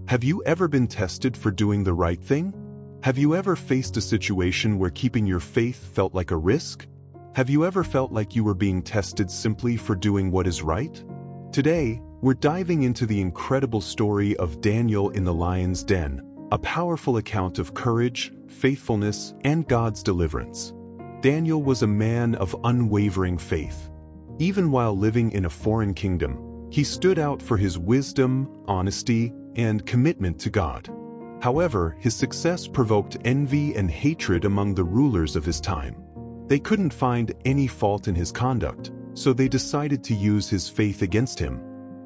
Have you ever been tested for doing the right thing? Have you ever faced a situation where keeping your faith felt like a risk? Have you ever felt like you were being tested simply for doing what is right? Today, we're diving into the incredible story of Daniel in the lion's den, a powerful account of courage, faithfulness, and God's deliverance. Daniel was a man of unwavering faith. Even while living in a foreign kingdom, he stood out for his wisdom, honesty, and commitment to God. However, his success provoked envy and hatred among the rulers of his time. They couldn't find any fault in his conduct, so they decided to use his faith against him.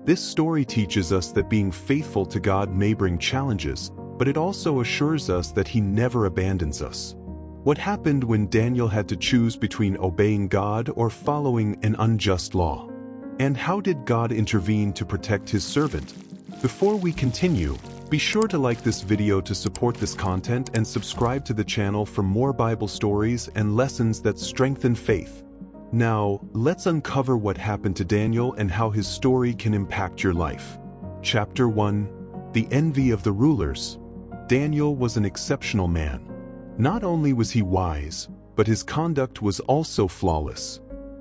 This story teaches us that being faithful to God may bring challenges, but it also assures us that He never abandons us. What happened when Daniel had to choose between obeying God or following an unjust law? And how did God intervene to protect His servant? Before we continue, be sure to like this video to support this content and subscribe to the channel for more Bible stories and lessons that strengthen faith. Now, let's uncover what happened to Daniel and how his story can impact your life. Chapter 1: The Envy of the Rulers. Daniel was an exceptional man. Not only was he wise, but his conduct was also flawless.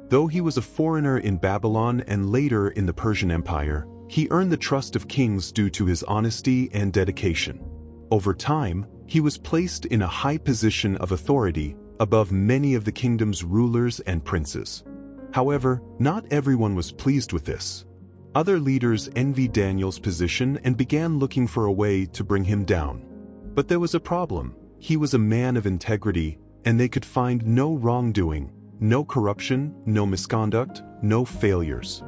Though he was a foreigner in Babylon and later in the Persian Empire, he earned the trust of kings due to his honesty and dedication. Over time, he was placed in a high position of authority above many of the kingdom's rulers and princes. However, not everyone was pleased with this. Other leaders envied Daniel's position and began looking for a way to bring him down. But there was a problem. He was a man of integrity, and they could find no wrongdoing, no corruption, no misconduct, no failures.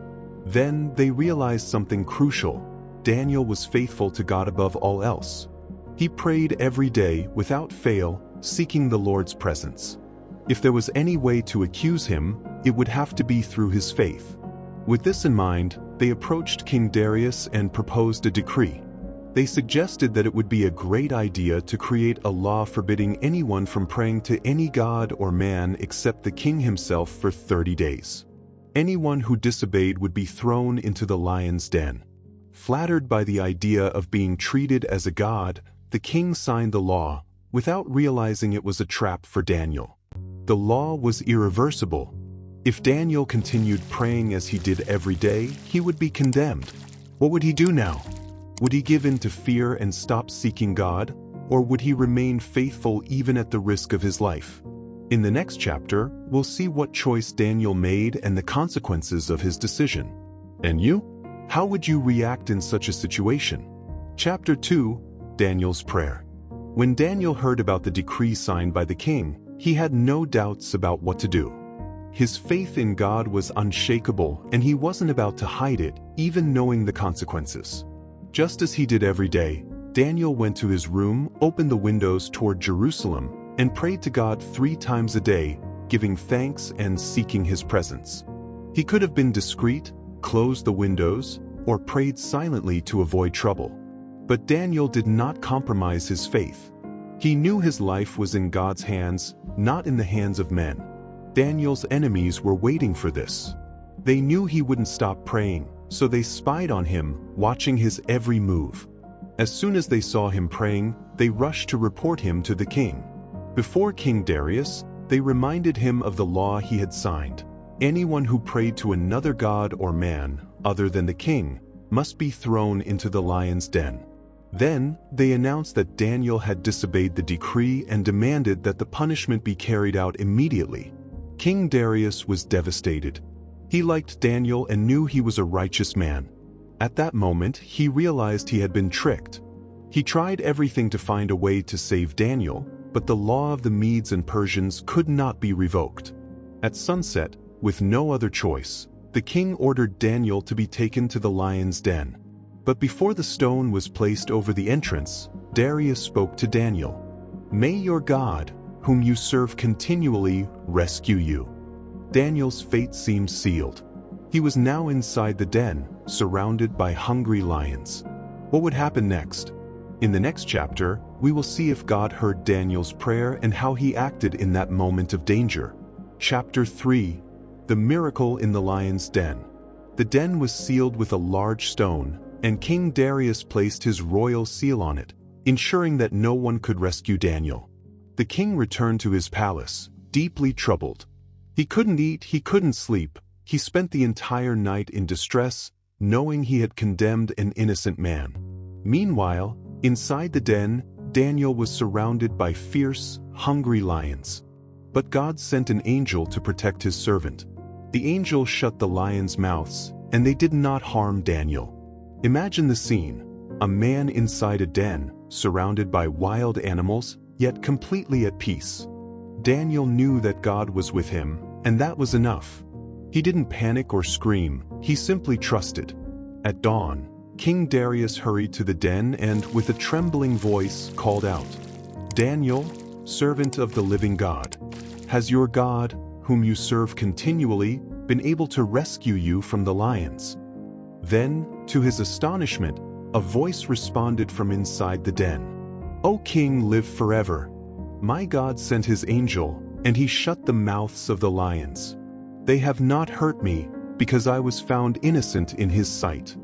Then they realized something crucial. Daniel was faithful to God above all else. He prayed every day without fail, seeking the Lord's presence. If there was any way to accuse him, it would have to be through his faith. With this in mind, they approached King Darius and proposed a decree. They suggested that it would be a great idea to create a law forbidding anyone from praying to any god or man except the king himself for 30 days. Anyone who disobeyed would be thrown into the lion's den. Flattered by the idea of being treated as a god, the king signed the law, without realizing it was a trap for Daniel. The law was irreversible. If Daniel continued praying as he did every day, he would be condemned. What would he do now? Would he give in to fear and stop seeking God, or would he remain faithful even at the risk of his life? In the next chapter, we'll see what choice Daniel made and the consequences of his decision. And you? How would you react in such a situation? Chapter 2: Daniel's Prayer. When Daniel heard about the decree signed by the king, he had no doubts about what to do. His faith in God was unshakable, and he wasn't about to hide it, even knowing the consequences. Just as he did every day, Daniel went to his room, opened the windows toward Jerusalem, and prayed to God 3 times a day, giving thanks and seeking His presence. He could have been discreet, closed the windows, or prayed silently to avoid trouble. But Daniel did not compromise his faith. He knew his life was in God's hands, not in the hands of men. Daniel's enemies were waiting for this. They knew he wouldn't stop praying, so they spied on him, watching his every move. As soon as they saw him praying, they rushed to report him to the king. Before King Darius, they reminded him of the law he had signed. Anyone who prayed to another god or man, other than the king, must be thrown into the lion's den. Then, they announced that Daniel had disobeyed the decree and demanded that the punishment be carried out immediately. King Darius was devastated. He liked Daniel and knew he was a righteous man. At that moment, he realized he had been tricked. He tried everything to find a way to save Daniel, but the law of the Medes and Persians could not be revoked. At sunset, with no other choice, the king ordered Daniel to be taken to the lion's den. But before the stone was placed over the entrance, Darius spoke to Daniel. "May your God, whom you serve continually, rescue you." Daniel's fate seemed sealed. He was now inside the den, surrounded by hungry lions. What would happen next? In the next chapter, we will see if God heard Daniel's prayer and how he acted in that moment of danger. Chapter 3: The Miracle in the Lion's Den. The den was sealed with a large stone, and King Darius placed his royal seal on it, ensuring that no one could rescue Daniel. The king returned to his palace, deeply troubled. He couldn't eat, he couldn't sleep. He spent the entire night in distress, knowing he had condemned an innocent man. Meanwhile, inside the den, Daniel was surrounded by fierce, hungry lions. But God sent an angel to protect his servant. The angel shut the lions' mouths, and they did not harm Daniel. Imagine the scene: a man inside a den, surrounded by wild animals, yet completely at peace. Daniel knew that God was with him, and that was enough. He didn't panic or scream, he simply trusted. At dawn, King Darius hurried to the den and, with a trembling voice, called out, "Daniel, servant of the living God, has your God, whom you serve continually, been able to rescue you from the lions?" Then, to his astonishment, a voice responded from inside the den. "O King, live forever. My God sent his angel, and he shut the mouths of the lions. They have not hurt me, because I was found innocent in his sight.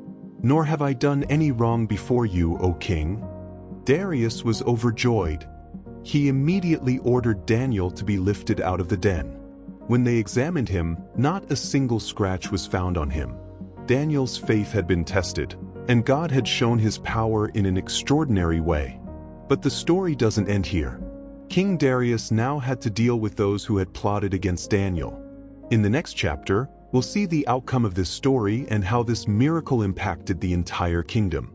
Nor have I done any wrong before you, O King." Darius was overjoyed. He immediately ordered Daniel to be lifted out of the den. When they examined him, not a single scratch was found on him. Daniel's faith had been tested, and God had shown his power in an extraordinary way. But the story doesn't end here. King Darius now had to deal with those who had plotted against Daniel. In the next chapter, we'll see the outcome of this story and how this miracle impacted the entire kingdom.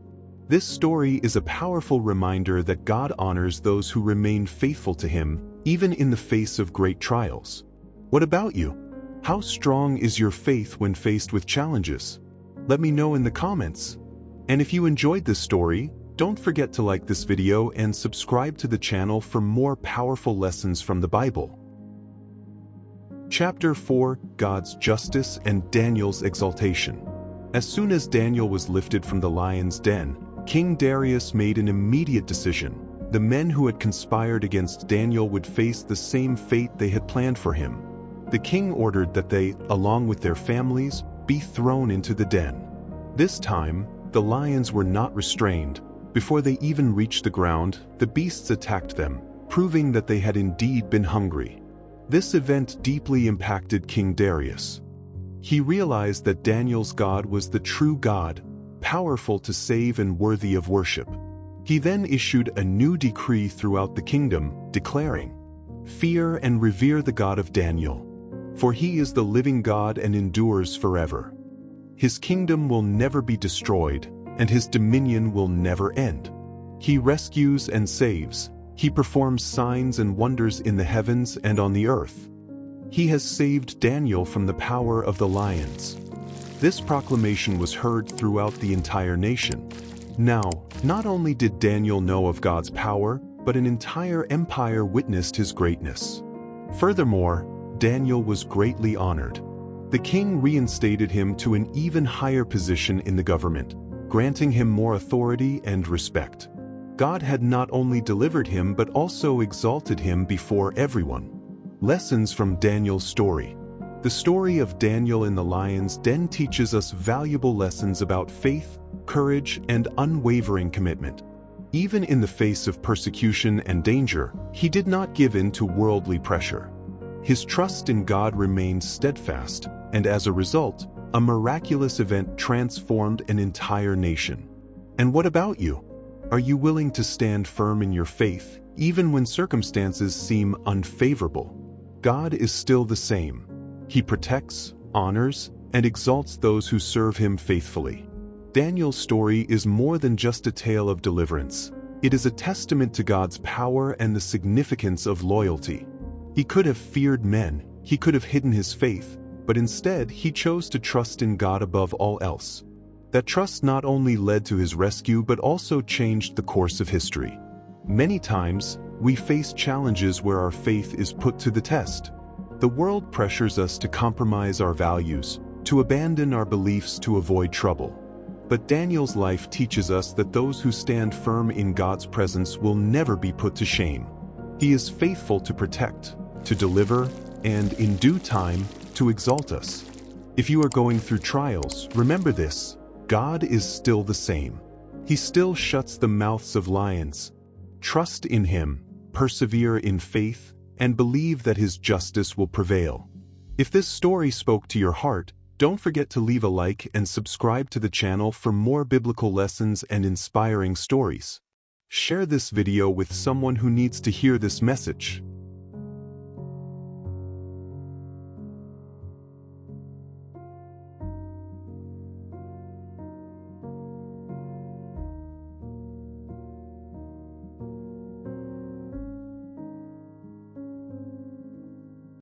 This story is a powerful reminder that God honors those who remain faithful to him, even in the face of great trials. What about you? How strong is your faith when faced with challenges? Let me know in the comments. And if you enjoyed this story, don't forget to like this video and subscribe to the channel for more powerful lessons from the Bible. Chapter 4: God's Justice and Daniel's Exaltation. As soon as Daniel was lifted from the lion's den, King Darius made an immediate decision. The men who had conspired against Daniel would face the same fate they had planned for him. The king ordered that they, along with their families, be thrown into the den. This time, the lions were not restrained. Before they even reached the ground, the beasts attacked them, proving that they had indeed been hungry. This event deeply impacted King Darius. He realized that Daniel's God was the true God, powerful to save and worthy of worship. He then issued a new decree throughout the kingdom, declaring, "Fear and revere the God of Daniel, for he is the living God and endures forever. His kingdom will never be destroyed, and his dominion will never end. He rescues and saves. He performs signs and wonders in the heavens and on the earth. He has saved Daniel from the power of the lions." This proclamation was heard throughout the entire nation. Now, not only did Daniel know of God's power, but an entire empire witnessed his greatness. Furthermore, Daniel was greatly honored. The king reinstated him to an even higher position in the government, granting him more authority and respect. God had not only delivered him but also exalted him before everyone. Lessons from Daniel's story. The story of Daniel in the lion's den teaches us valuable lessons about faith, courage, and unwavering commitment. Even in the face of persecution and danger, he did not give in to worldly pressure. His trust in God remained steadfast, and as a result, a miraculous event transformed an entire nation. And what about you? Are you willing to stand firm in your faith, even when circumstances seem unfavorable? God is still the same. He protects, honors, and exalts those who serve him faithfully. Daniel's story is more than just a tale of deliverance. It is a testament to God's power and the significance of loyalty. He could have feared men, he could have hidden his faith, but instead he chose to trust in God above all else. That trust not only led to his rescue but also changed the course of history. Many times, we face challenges where our faith is put to the test. The world pressures us to compromise our values, to abandon our beliefs to avoid trouble. But Daniel's life teaches us that those who stand firm in God's presence will never be put to shame. He is faithful to protect, to deliver, and in due time, to exalt us. If you are going through trials, remember this: God is still the same. He still shuts the mouths of lions. Trust in Him, persevere in faith, and believe that His justice will prevail. If this story spoke to your heart, don't forget to leave a like and subscribe to the channel for more biblical lessons and inspiring stories. Share this video with someone who needs to hear this message.